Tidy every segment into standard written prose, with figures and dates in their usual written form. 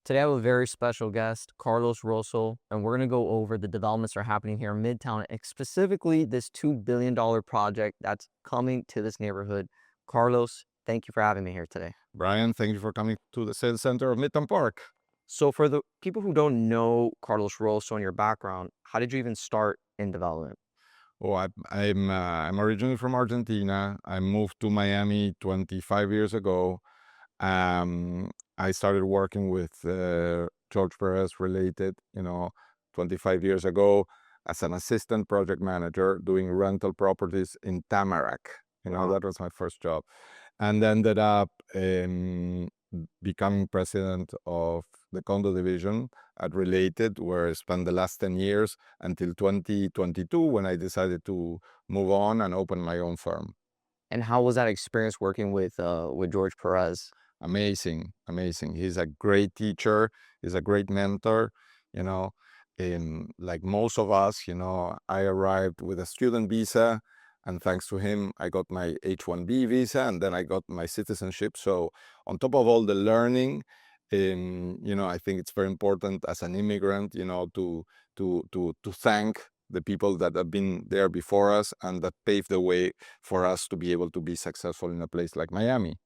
Today I have a very special guest, Carlos Rosso, and we're going to go over the developments that are happening here in Midtown, and specifically this $2 billion project that's coming to this neighborhood. Carlos, thank you for having me here today. Brian, thank you for coming to the sales center of Midtown Park. So for the people who don't know Carlos Rosso and your background, how did you even start in development? Oh, I'm originally from Argentina. I moved to Miami 25 years ago. I started working with Jorge Pérez related, 25 years ago as an assistant project manager doing rental properties in Tamarack. Wow. That was my first job, and ended up becoming president of the condo division at Related, where I spent the last 10 years until 2022 when I decided to move on and open my own firm. And how was that experience working with George Perez? Amazing, amazing. He's a great teacher. He's a great mentor. You know, in like most of us, I arrived with a student visa, and thanks to him, I got my H-1B visa, and then I got my citizenship. So, on top of all the learning, I think it's very important as an immigrant, to thank the people that have been there before us and that paved the way for us to be able to be successful in a place like Miami.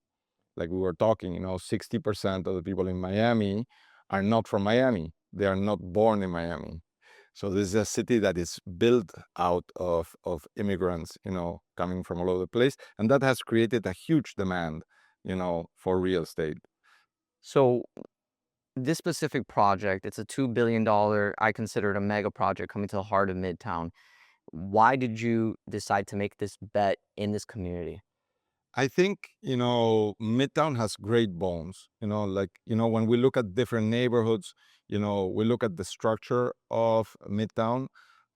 Like we were talking, 60% of the people in Miami are not from Miami. They are not born in Miami. So this is a city that is built out of immigrants, coming from all over the place. And that has created a huge demand, for real estate. So this specific project, it's a $2 billion, I consider it a mega project coming to the heart of Midtown. Why did you decide to make this bet in this community? I think, Midtown has great bones. When we look at different neighborhoods, we look at the structure of Midtown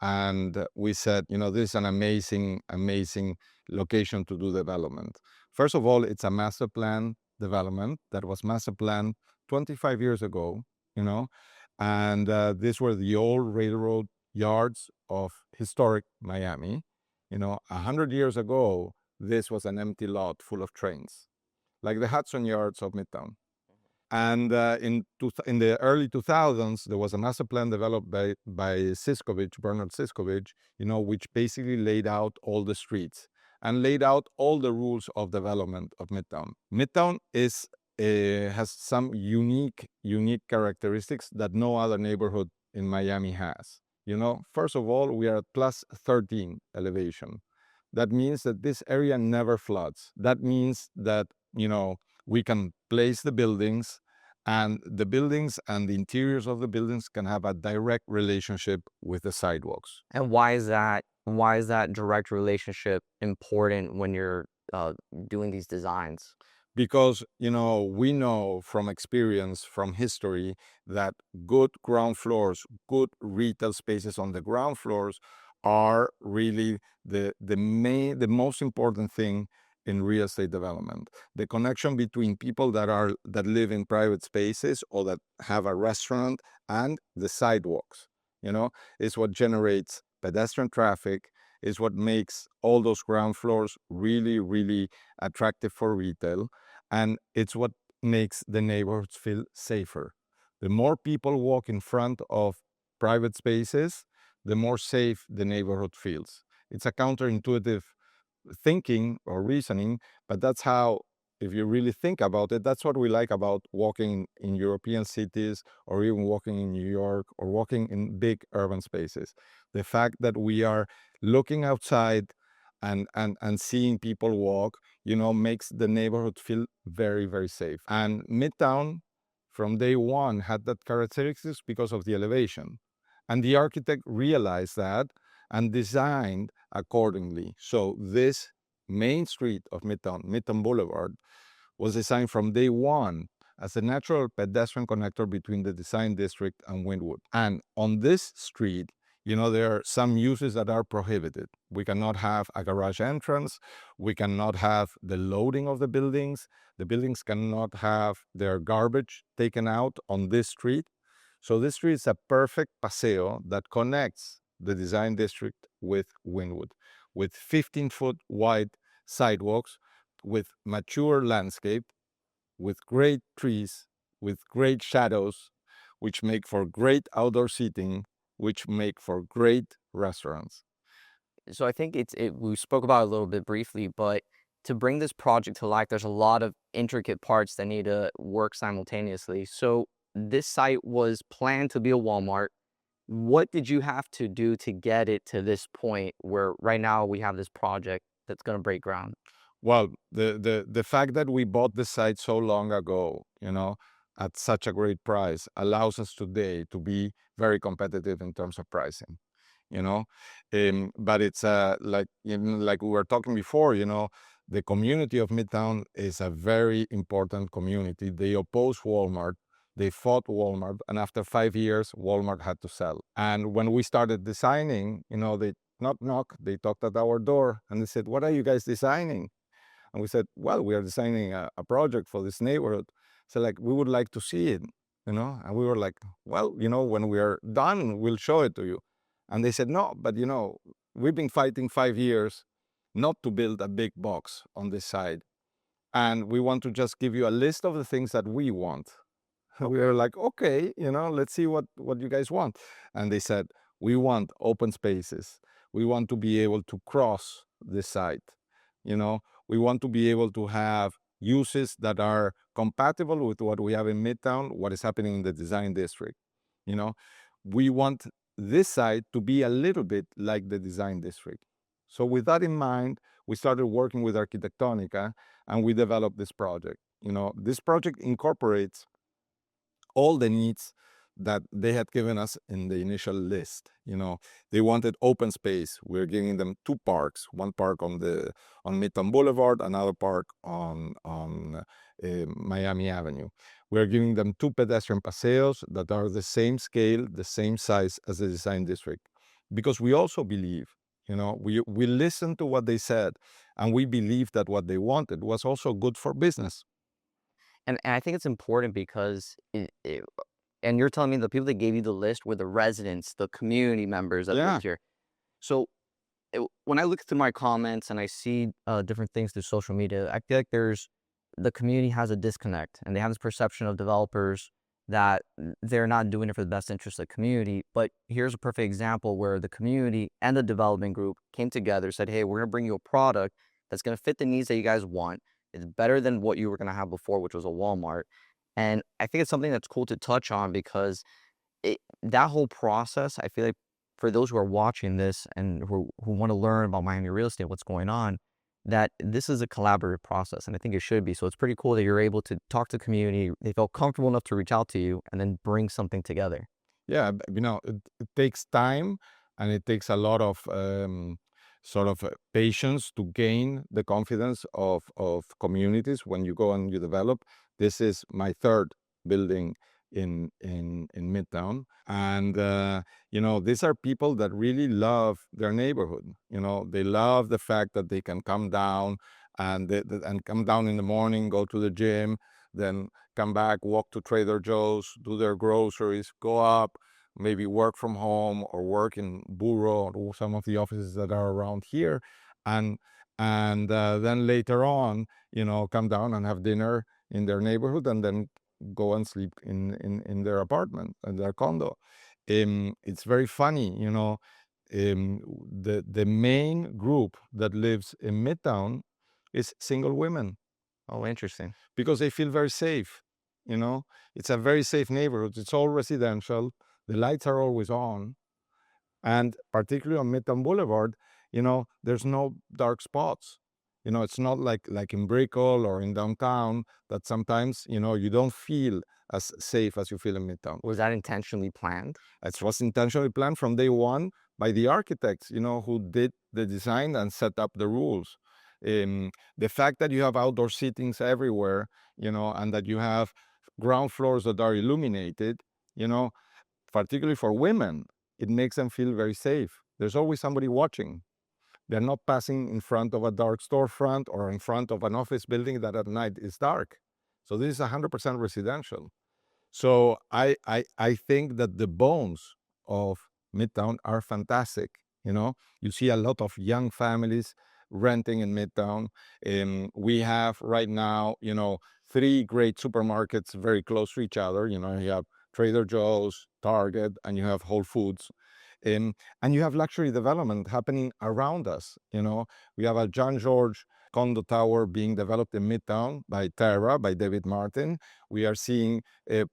and we said, this is an amazing, amazing location to do development. First of all, it's a master plan development that was master planned 25 years ago, you know, and these were the old railroad yards of historic Miami. 100 years ago, this was an empty lot full of trains, like the Hudson Yards of Midtown. And in the early 2000s, there was a master plan developed by Bernard Siskovich, which basically laid out all the streets and laid out all the rules of development of Midtown. Midtown has some unique characteristics that no other neighborhood in Miami has. First of all, we are at plus 13 elevation. That means that this area never floods. That means that, we can place the buildings and the interiors of the buildings can have a direct relationship with the sidewalks. And why is that direct relationship important when you're doing these designs? Because, we know from experience, from history, that good ground floors, good retail spaces on the ground floors are really the most important thing in real estate development. The connection between people that live in private spaces or that have a restaurant and the sidewalks, is what generates pedestrian traffic, is what makes all those ground floors really, really attractive for retail, and it's what makes the neighborhoods feel safer. The more people walk in front of private spaces, the more safe the neighborhood feels. It's a counterintuitive thinking or reasoning, but that's how, if you really think about it, that's what we like about walking in European cities or even walking in New York or walking in big urban spaces. The fact that we are looking outside and seeing people walk, makes the neighborhood feel very, very safe. And Midtown, from day one, had that characteristics because of the elevation. And the architect realized that and designed accordingly. So this main street of Midtown Boulevard, was designed from day one as a natural pedestrian connector between the design district and Wynwood. And on this street, there are some uses that are prohibited. We cannot have a garage entrance. We cannot have the loading of the buildings. The buildings cannot have their garbage taken out on this street. So this street is a perfect paseo that connects the design district with Wynwood, with 15-foot wide sidewalks, with mature landscape, with great trees, with great shadows, which make for great outdoor seating, which make for great restaurants. So I think we spoke about it a little bit briefly, but to bring this project to life, there's a lot of intricate parts that need to work simultaneously. So this site was planned to be a Walmart. What did you have to do to get it to this point where right now we have this project that's going to break ground? Well, the fact that we bought the site so long ago, at such a great price allows us today to be very competitive in terms of pricing, you know. But it's like like we were talking before, the community of Midtown is a very important community. They oppose Walmart. They fought Walmart, and after 5 years, Walmart had to sell. And when we started designing, they knock, they knocked at our door and they said, "What are you guys designing?" And we said, "Well, we are designing a project for this neighborhood. So like, we would like to see it, And we were like, "Well, when we are done, we'll show it to you." And they said, "No, but we've been fighting 5 years not to build a big box on this side. And we want to just give you a list of the things that we want." We were like, "Okay, let's see what you guys want." And they said, "We want open spaces. We want to be able to cross this site. You know, we want to be able to have uses that are compatible with what we have in Midtown, what is happening in the design district. You know, we want this site to be a little bit like the design district." So with that in mind, we started working with Arquitectonica and we developed this project. This project incorporates all the needs that they had given us in the initial list. They wanted open space. We're giving them two parks, one park on Midtown Boulevard, another park on Miami Avenue. We're giving them two pedestrian paseos that are the same scale, the same size as the design district. Because we also believe, we listened to what they said, and we believed that what they wanted was also good for business. And I think it's important because and you're telling me the people that gave you the list were the residents, the community members that Yeah. lived here. So when I look through my comments and I see different things through social media, I feel like the community has a disconnect and they have this perception of developers that they're not doing it for the best interest of the community. But here's a perfect example where the community and the development group came together, said, "Hey, we're going to bring you a product that's going to fit the needs that you guys want. It's better than what you were going to have before, which was a Walmart." And I think it's something that's cool to touch on because that whole process, I feel like for those who are watching this and who want to learn about Miami real estate, what's going on, that this is a collaborative process, and I think it should be. So it's pretty cool that you're able to talk to the community. They felt comfortable enough to reach out to you and then bring something together. Yeah, it takes time and it takes a lot of sort of patience to gain the confidence of communities when you go and you develop. This is my third building in Midtown, and these are people that really love their neighborhood. They love the fact that they can come down and come down in the morning, go to the gym, then come back, walk to Trader Joe's, do their groceries, go up, maybe work from home or work in Buro or some of the offices that are around here, and then later on, come down and have dinner in their neighborhood, and then go and sleep in their apartment, in their condo. It's very funny, the main group that lives in Midtown is single women Oh, interesting. because they feel very safe. It's a very safe neighborhood. It's all residential. The lights are always on, and particularly on Midtown Boulevard, there's no dark spots. It's not like in Brickell or in downtown that sometimes you don't feel as safe as you feel in Midtown. Was that intentionally planned? It was intentionally planned from day one by the architects, who did the design and set up the rules. The fact that you have outdoor seatings everywhere, and that you have ground floors that are illuminated, particularly for women, it makes them feel very safe. There's always somebody watching. They're not passing in front of a dark storefront or in front of an office building that at night is dark. So this is 100% residential. So I think that the bones of Midtown are fantastic. You see a lot of young families renting in Midtown. We have right now, three great supermarkets very close to each other. You have Trader Joe's, Target, and you have Whole Foods. And you have luxury development happening around us. We have a John George condo tower being developed in Midtown by Terra, by David Martin. We are seeing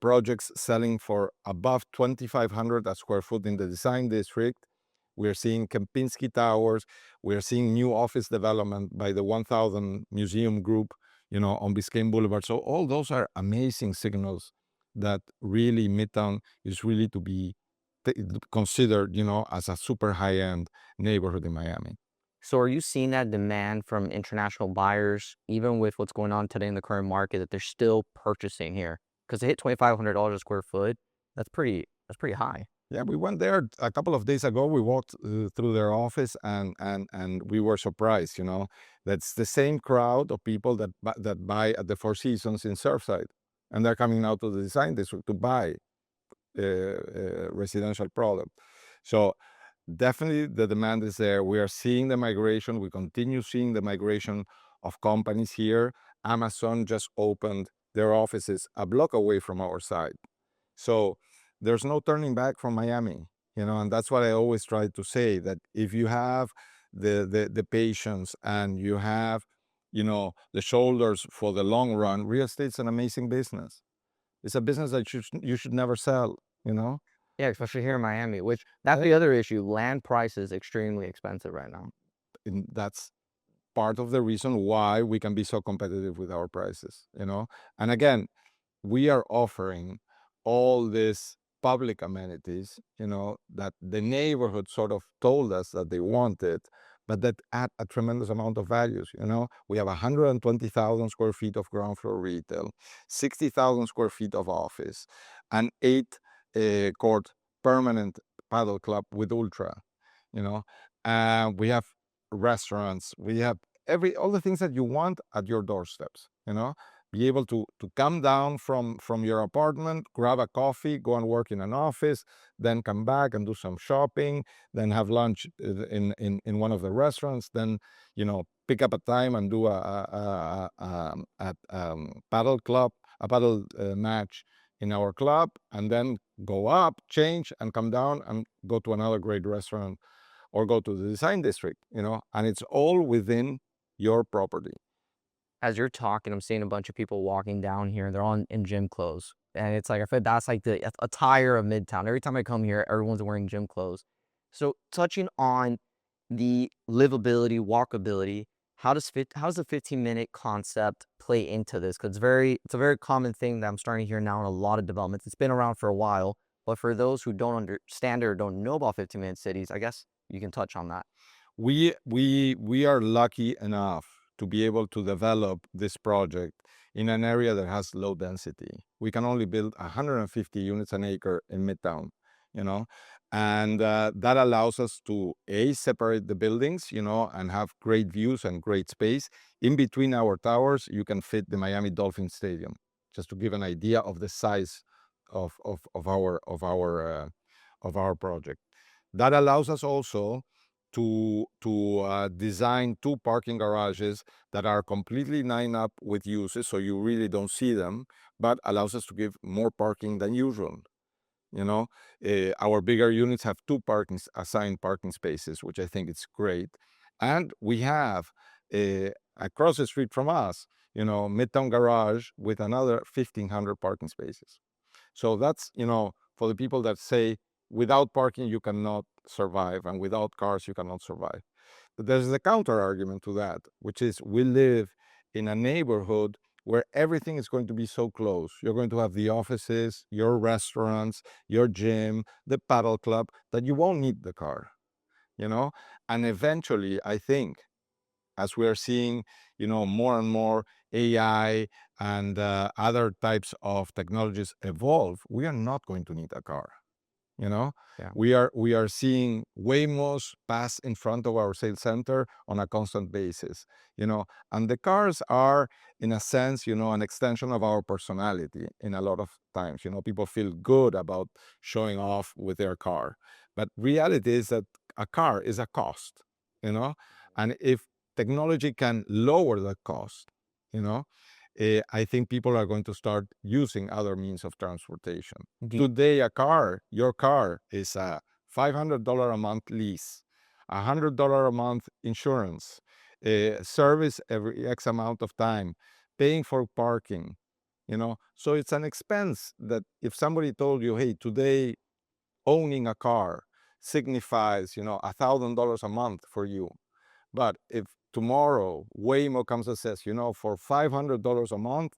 projects selling for above 2,500 a square foot in the design district. We're seeing Kempinski Towers. We're seeing new office development by the 1000 Museum Group, on Biscayne Boulevard. So all those are amazing signals that really Midtown is really to be considered, as a super high-end neighborhood in Miami. So are you seeing that demand from international buyers, even with what's going on today in the current market, that they're still purchasing here? Because to hit $2,500 a square foot, that's pretty high. Yeah, we went there a couple of days ago. We walked through their office, and we were surprised. That's the same crowd of people that buy at the Four Seasons in Surfside, and they're coming out to the design district to buy residential product. So definitely the demand is there. We are seeing the migration. We continue seeing the migration of companies here. Amazon just opened their offices a block away from our side. So there's no turning back from Miami, and that's what I always try to say, that if you have the patience and you have, the shoulders for the long run, real estate's an amazing business. It's a business that you should never sell, Yeah, especially here in Miami, which that's the other issue. Land price is extremely expensive right now. And that's part of the reason why we can be so competitive with our prices, And again, we are offering all these public amenities, that the neighborhood sort of told us that they wanted, but that add a tremendous amount of values. We have 120,000 square feet of ground floor retail, 60,000 square feet of office, an 8 court permanent paddle club with ultra. We have restaurants, we have all the things that you want at your doorsteps. Be able to come down from your apartment, grab a coffee, go and work in an office, then come back and do some shopping, then have lunch in one of the restaurants, then pick up a time and do a paddle club, a paddle match in our club, and then go up, change, and come down and go to another great restaurant or go to the design district, and it's all within your property. As you're talking, I'm seeing a bunch of people walking down here, and they're all in gym clothes, and it's like I feel that's like the attire of Midtown. Every time I come here, everyone's wearing gym clothes. So touching on the livability, walkability, how does the 15-minute concept play into this? Because it's a very common thing that I'm starting to hear now in a lot of developments. It's been around for a while, but for those who don't understand or don't know about 15-minute cities, I guess you can touch on that. We are lucky enough to be able to develop this project in an area that has low density. We can only build 150 units an acre in Midtown, and that allows us to separate the buildings, and have great views and great space. In between our towers, you can fit the Miami Dolphin Stadium, just to give an idea of the size of our project. That allows us also to design 2 parking garages that are completely lined up with uses, so you really don't see them, but allows us to give more parking than usual. Our bigger units have 2 assigned parking spaces, which I think is great. And we have across the street from us, Midtown Garage with another 1,500 parking spaces. So that's, for the people that say without parking you cannot survive, and without cars you cannot survive. But there's the counter argument to that, which is we live in a neighborhood where everything is going to be so close. You're going to have the offices, your restaurants, your gym, the paddle club, that you won't need the car, And eventually, I think, as we are seeing, more and more AI and other types of technologies evolve, we are not going to need a car. Yeah. We are seeing Waymos pass in front of our sales center on a constant basis, and the cars are, in a sense, an extension of our personality in a lot of times. People feel good about showing off with their car, but reality is that a car is a cost, and if technology can lower the cost, I think people are going to start using other means of transportation. Do Today, your car is a $500 a month lease, $100 a month insurance, service every X amount of time, paying for parking, So it's an expense that if somebody told you, hey, today owning a car signifies, $1,000 a month for you. But if tomorrow Waymo comes and says, for $500 a month,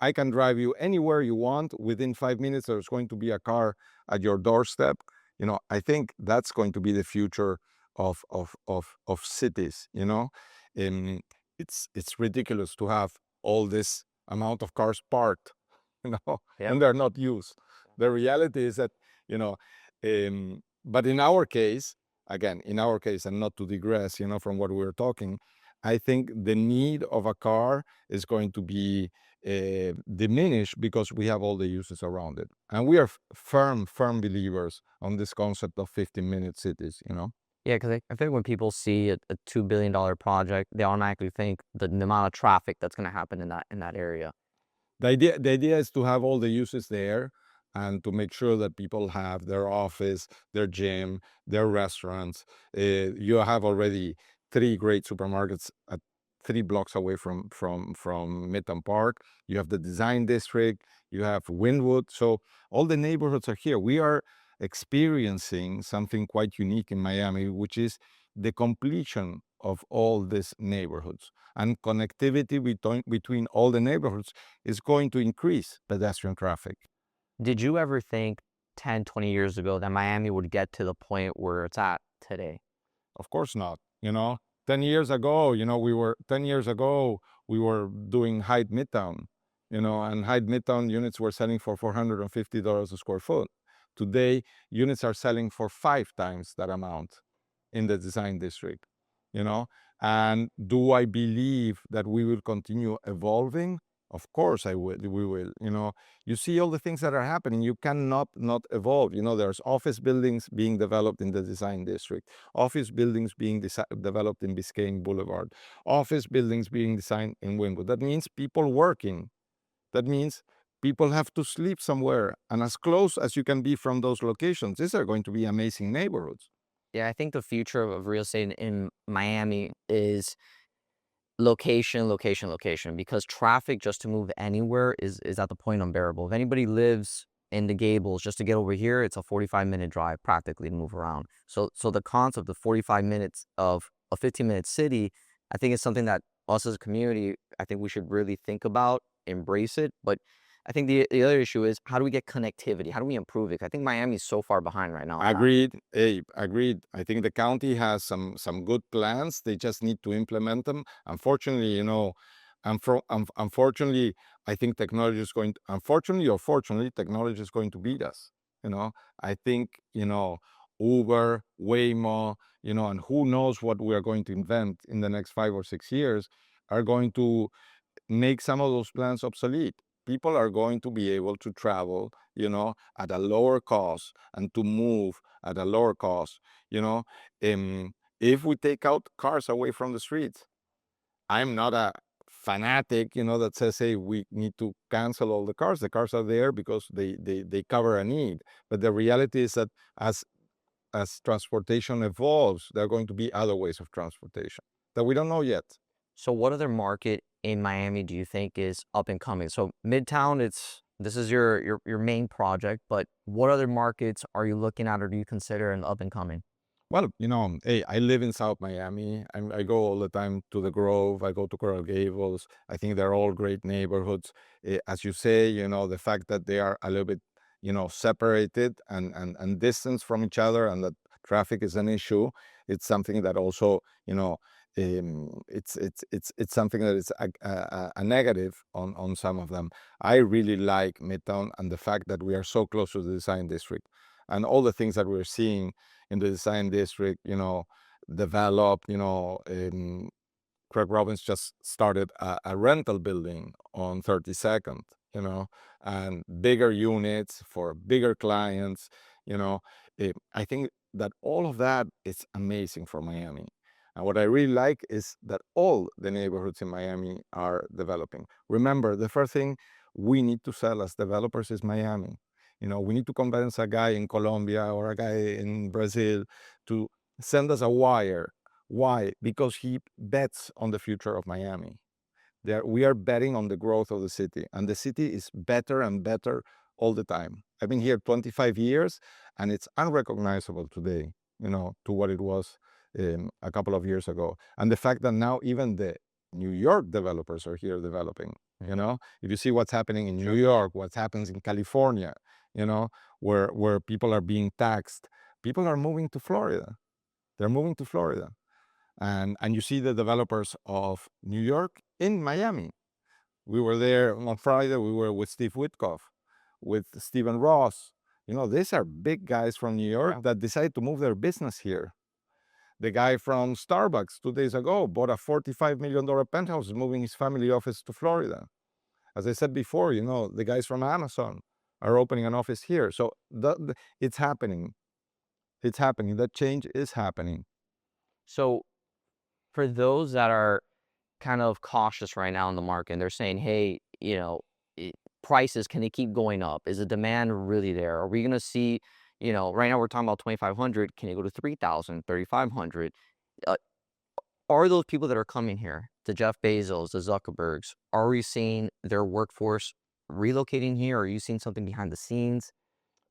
I can drive you anywhere you want. Within 5 minutes, there's going to be a car at your doorstep. I think that's going to be the future of cities. And it's ridiculous to have all this amount of cars parked, Yep. and they're not used. The reality is that, you know, but in our case, again, in our case, and not to digress, from what we were talking, I think the need of a car is going to be diminished because we have all the uses around it. And we are firm believers on this concept of 15-minute cities. Yeah, because I think when people see a $2 billion project, they automatically think the amount of traffic that's going to happen in that area. The idea is to have all the uses there and to make sure that people have their office, their gym, their restaurants. You have already 3 great supermarkets at 3 blocks away from Midtown Park. You have the Design District. You have Wynwood. So all the neighborhoods are here. We are experiencing something quite unique in Miami, which is the completion of all these neighborhoods, and connectivity between all the neighborhoods is going to increase pedestrian traffic. Did you ever think 10, 20 years ago that Miami would get to the point where it's at today? Of course not. 10 years ago, 10 years ago, we were doing Hyde Midtown, and Hyde Midtown units were selling for $450 a square foot. Today, units are selling for 5 times that amount in the design district, you know. And do I believe that we will continue evolving? Of course we will. You see all the things that are happening. You cannot not evolve. There's office buildings being developed in the design district, office buildings being developed in Biscayne Boulevard, office buildings being designed in Wynwood. That means people working. That means people have to sleep somewhere. And as close as you can be from those locations, these are going to be amazing neighborhoods. Yeah, I think the future of real estate in Miami is location, location, location, because traffic just to move anywhere is at the point unbearable. If anybody lives in the Gables, just to get over here, it's a 45-minute drive practically to move around. So the concept of 45 minutes of a 15-minute city, I think is something that us as a community, I think we should really think about, embrace it. But I think the other issue is, how do we get connectivity? How do we improve it? I think Miami's so far behind right now on that. Agreed, Abe, agreed. I think the county has some good plans. They just need to implement them. Unfortunately, unfortunately, I think technology is going to, unfortunately or fortunately, technology is going to beat us. I think, Uber, Waymo, and who knows what we are going to invent in the next 5 or 6 years are going to make some of those plans obsolete. People are going to be able to travel, at a lower cost, and to move at a lower cost. If we take out cars away from the streets, I'm not a fanatic, that says, hey, we need to cancel all the cars. The cars are there because they cover a need. But the reality is that as transportation evolves, there are going to be other ways of transportation that we don't know yet. So what other market in Miami do you think is up and coming? So Midtown, this is your main project, but what other markets are you looking at or do you consider an up and coming? Well, hey, I live in South Miami. I go all the time to the Grove. I go to Coral Gables. I think they're all great neighborhoods. As you say, the fact that they are a little bit, separated and distance from each other, and that traffic is an issue. It's something that also, it's something that is a negative on some of them. I really like Midtown and the fact that we are so close to the design district, and all the things that we're seeing in the design district, develop. Craig Robbins just started a rental building on 32nd, and bigger units for bigger clients. I think that all of that is amazing for Miami. And what I really like is that all the neighborhoods in Miami are developing. Remember, the first thing we need to sell as developers is Miami. We need to convince a guy in Colombia or a guy in Brazil to send us a wire. Why? Because he bets on the future of Miami. We are betting on the growth of the city, and the city is better and better all the time. I've been here 25 years, and it's unrecognizable today, to what it was a couple of years ago. And the fact that now even the New York developers are here developing. If you see what's happening in New York, what happens in California, where people are being taxed, people are moving to Florida. They're moving to Florida. And you see the developers of New York in Miami. We were there on Friday. We were with Steve Witkoff, with Stephen Ross. These are big guys from New York that decided to move their business here. The guy from Starbucks 2 days ago bought a $45 million penthouse, moving his family office to Florida. As I said before, the guys from Amazon are opening an office here. So it's happening. It's happening. That change is happening. So for those that are kind of cautious right now in the market, and they're saying, hey, prices, can they keep going up? Is the demand really there? Are we going to see, right now we're talking about 2,500. Can it go to 3,000, 3,500? Are those people that are coming here, the Jeff Bezos, the Zuckerbergs, are we seeing their workforce relocating here? Are you seeing something behind the scenes?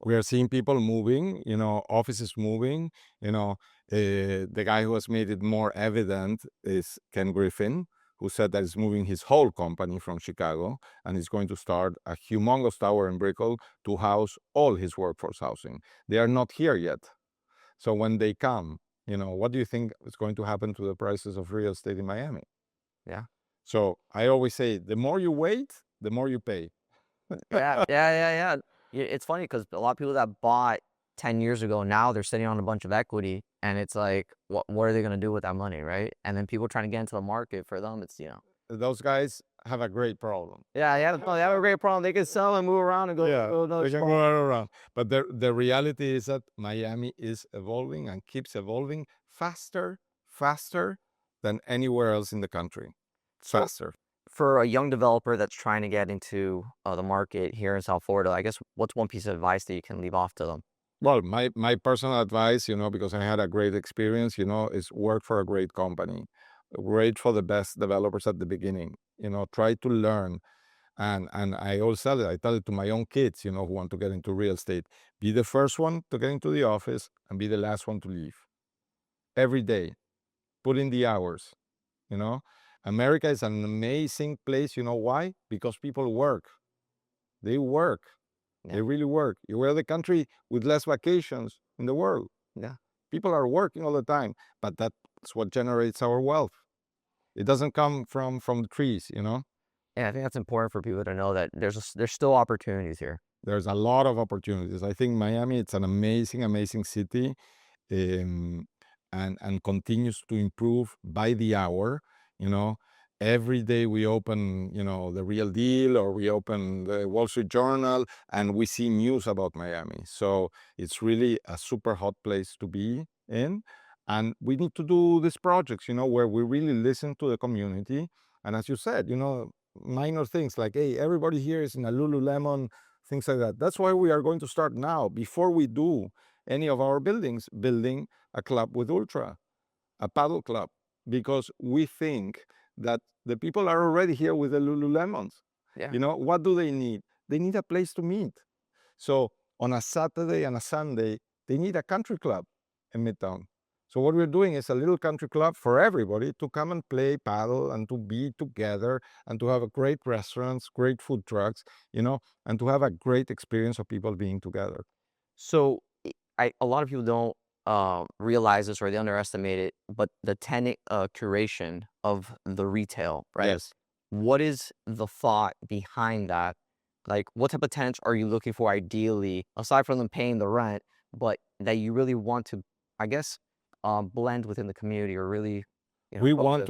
We are seeing people moving, offices moving. The guy who has made it more evident is Ken Griffin, who said that he's moving his whole company from Chicago, and he's going to start a humongous tower in Brickell to house all his workforce housing. They are not here yet. So when they come, what do you think is going to happen to the prices of real estate in Miami? Yeah. So I always say, the more you wait, the more you pay. Yeah. It's funny because a lot of people that bought 10 years ago, now they're sitting on a bunch of equity, and it's like, what are they going to do with that money, right? And then people trying to get into the market, for them, it's, Those guys have a great problem. Yeah, they have a great problem. They can sell and move around and go another they can spot. go around. But the reality is that Miami is evolving and keeps evolving faster than anywhere else in the country. Faster. For a young developer that's trying to get into the market here in South Florida, I guess what's one piece of advice that you can leave off to them? Well, my personal advice, because I had a great experience, is work for a great company. Wait for the best developers at the beginning. Try to learn. And I always tell it, to my own kids, who want to get into real estate. Be the first one to get into the office and be the last one to leave. Every day. Put in the hours. America is an amazing place. You know why? Because people work. They work. Yeah. They really work. We're the country with less vacations in the world. Yeah. People are working all the time, but that's what generates our wealth. It doesn't come from the trees, Yeah, I think that's important for people to know that there's still opportunities here. There's a lot of opportunities. I think Miami, it's an amazing city, and continues to improve by the hour. Every day we open, the Real Deal, or we open the Wall Street Journal, and we see news about Miami. So it's really a super hot place to be in. And we need to do these projects, where we really listen to the community. And as you said, minor things like, hey, everybody here is in a Lululemon, things like that. That's why we are going to start now, before we do any of our buildings, building a club with Ultra, a paddle club, because we think that the people are already here with the Lululemons. Yeah. What do they need? They need a place to meet. So on a Saturday and a Sunday, they need a country club in Midtown. So what we're doing is a little country club for everybody to come and play paddle and to be together and to have a great restaurants, great food trucks, and to have a great experience of people being together. So a lot of people don't realize this, or they underestimate it, but the tenant curation of the retail, right? Yes. What is the thought behind that? Like, what type of tenants are you looking for ideally, aside from them paying the rent, but that you really want to, I guess, blend within the community, or really, We want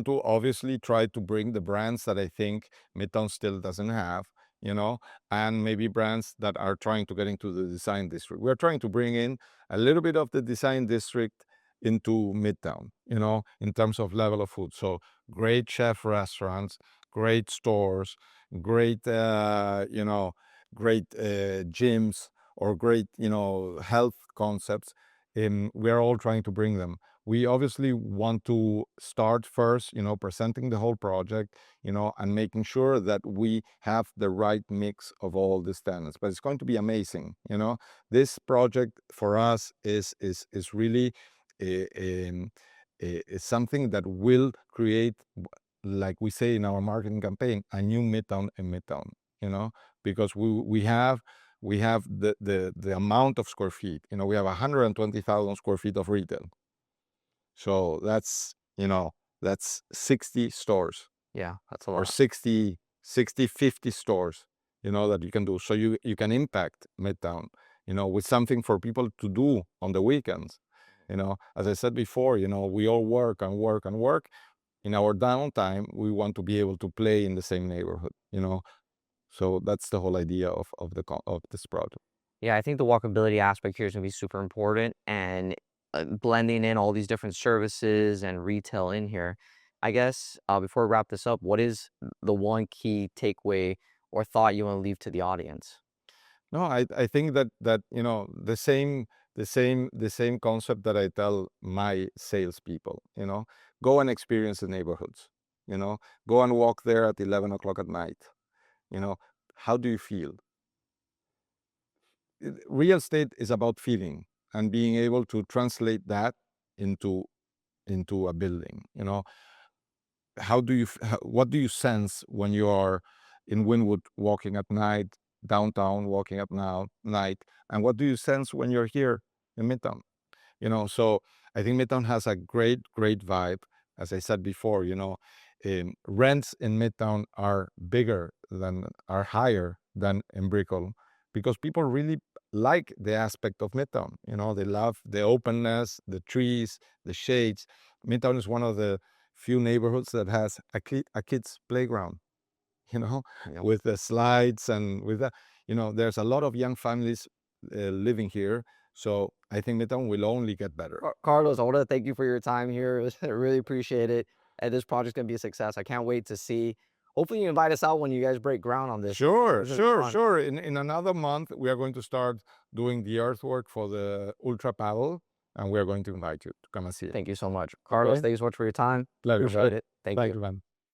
to obviously try to bring the brands that I think Midtown still doesn't have, and maybe brands that are trying to get into the design district. We're trying to bring in a little bit of the design district into Midtown, in terms of level of food. So great chef restaurants, great stores, great, great gyms, or great, health concepts. We're all trying to bring them. We obviously want to start first, presenting the whole project, and making sure that we have the right mix of all these tenants. But it's going to be amazing. This project for us is really is something that will create, like we say in our marketing campaign, a new Midtown in Midtown. Because we have the amount of square feet. We have 120,000 square feet of retail. So that's 60 stores. Yeah, that's a Or lot. 50 stores, that you can do. So you can impact Midtown, with something for people to do on the weekends. As I said before, we all work and work and work. In our downtime, we want to be able to play in the same neighborhood, So that's the whole idea of this project. Yeah, I think the walkability aspect here is gonna be super important, and blending in all these different services and retail in here. I guess before we wrap this up, what is the one key takeaway or thought you want to leave to the audience? No, I think that the same concept that I tell my salespeople. Go and experience the neighborhoods. Go and walk there at 11 o'clock at night. How do you feel? Real estate is about feeling and being able to translate that into a building. What do you sense when you are in Wynwood walking at night, downtown walking at night, and what do you sense when you're here in Midtown? So I think Midtown has a great vibe. As I said before, rents in Midtown are higher than in Brickell, because people really like the aspect of Midtown. They love the openness, the trees, the shades. Midtown is one of the few neighborhoods that has a kids playground, Yeah. with the slides, and with that, there's a lot of young families living here. So I think Midtown will only get better. Carlos, I want to thank you for your time here. I really appreciate it. And this project's gonna be a success. I can't wait to see. Hopefully, you invite us out when you guys break ground on this. Sure, This is sure, fun. sure. In another month, we are going to start doing the earthwork for the Ultra Paddle, and we are going to invite you to come and see it. Thank you so much, Carlos. Okay? Thank you so much for your time. Pleasure, Appreciate man. it. Thank Thank you. you, man.